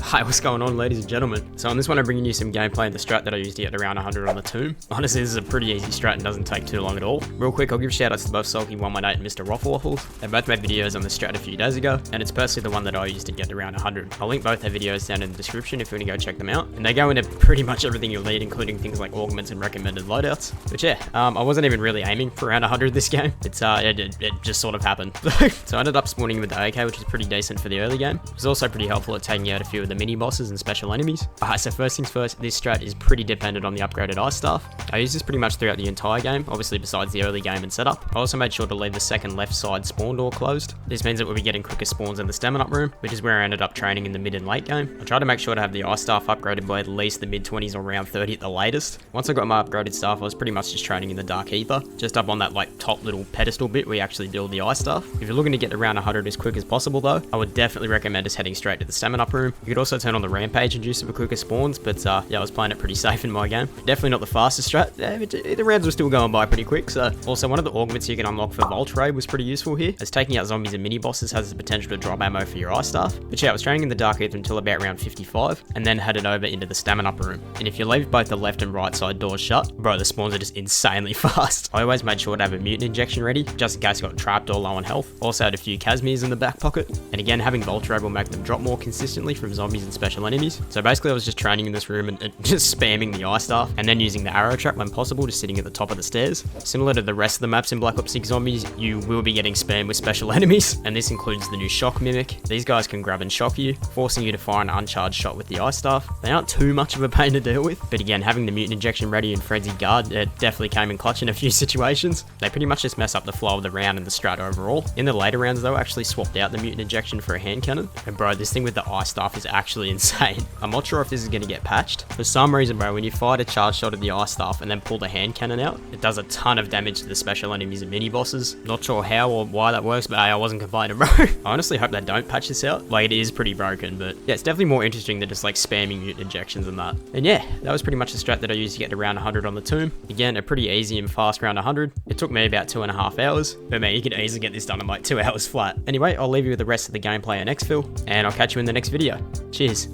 Hi, what's going on, ladies and gentlemen? So on this one I'm bringing you some gameplay in the strat that I used to get around 100 on the tomb. Honestly, this is a pretty easy strat and doesn't take too long at all. Real quick, I'll give shoutouts to both Sulky118 and Mr. Waffles. They both made videos on the strat a few days ago, and it's personally the one that I used to get around 100. I'll link both their videos down in the description if you want to go check them out. And they go into pretty much everything you'll need, including things like augments and recommended loadouts. But yeah, I wasn't even really aiming for around 100 this game. It just sort of happened. So I ended up spawning with the AK, which is pretty decent for the early game. It was also pretty helpful at taking out a few of the mini bosses and special enemies. Alright, so first things first, this strat is pretty dependent on the upgraded ice staff. I use this pretty much throughout the entire game, obviously besides the early game and setup. I also made sure to leave the second left side spawn door closed. This means that we'll be getting quicker spawns in the stamina up room, which is where I ended up training in the mid and late game. I tried to make sure to have the ice staff upgraded by at least the mid 20s or around 30 at the latest. Once I got my upgraded staff, I was pretty much just training in the Dark Ether, just up on that like top little pedestal bit where you actually build the ice staff. If you're looking to get around 100 as quick as possible though, I would definitely recommend just heading straight to the stamina up room. You could also turn on the rampage inducer for quicker spawns, but yeah, I was playing it pretty safe in my game. Definitely not the fastest strat, but the rounds were still going by pretty quick. So also one of the augments you can unlock for Vault Raid was pretty useful here, as taking out zombies and mini bosses has the potential to drop ammo for your ice staff. But yeah, I was training in the Dark Ether until about round 55, and then headed over into the stamina up room. And if you leave both the left and right side doors shut, bro, the spawns are just insanely fast. I always made sure to have a mutant injection ready, just in case I got trapped or low on health. Also had a few Casmirs in the back pocket, and again, having Vault Raid will make them drop more consistently from zombies and special enemies. So basically I was just training in this room and just spamming the ice staff, and then using the arrow trap when possible, just sitting at the top of the stairs. Similar to the rest of the maps in Black Ops 6 Zombies, you will be getting spammed with special enemies, and this includes the new shock mimic. These guys can grab and shock you, forcing you to fire an uncharged shot with the ice staff. They aren't too much of a pain to deal with, but again, having the mutant injection ready and frenzied guard, it definitely came in clutch in a few situations. They pretty much just mess up the flow of the round and the strat overall. In the later rounds though, I actually swapped out the mutant injection for a hand cannon, and bro, this thing with the ice staff is actually insane. I'm not sure if this is going to get patched. For some reason, bro, when you fire a charge shot at the ice staff and then pull the hand cannon out, it does a ton of damage to the special enemies and mini bosses. Not sure how or why that works, but hey, I wasn't complaining, bro. I honestly hope they don't patch this out. Like, it is pretty broken, but yeah, it's definitely more interesting than just like spamming mutant injections and that. And yeah, that was pretty much the strat that I used to get around 100 on the tomb. Again, a pretty easy and fast round 100. It took me about 2.5 hours, but man, you could easily get this done in like 2 hours flat. Anyway, I'll leave you with the rest of the gameplay and exfil, and I'll catch you in the next video. Cheers.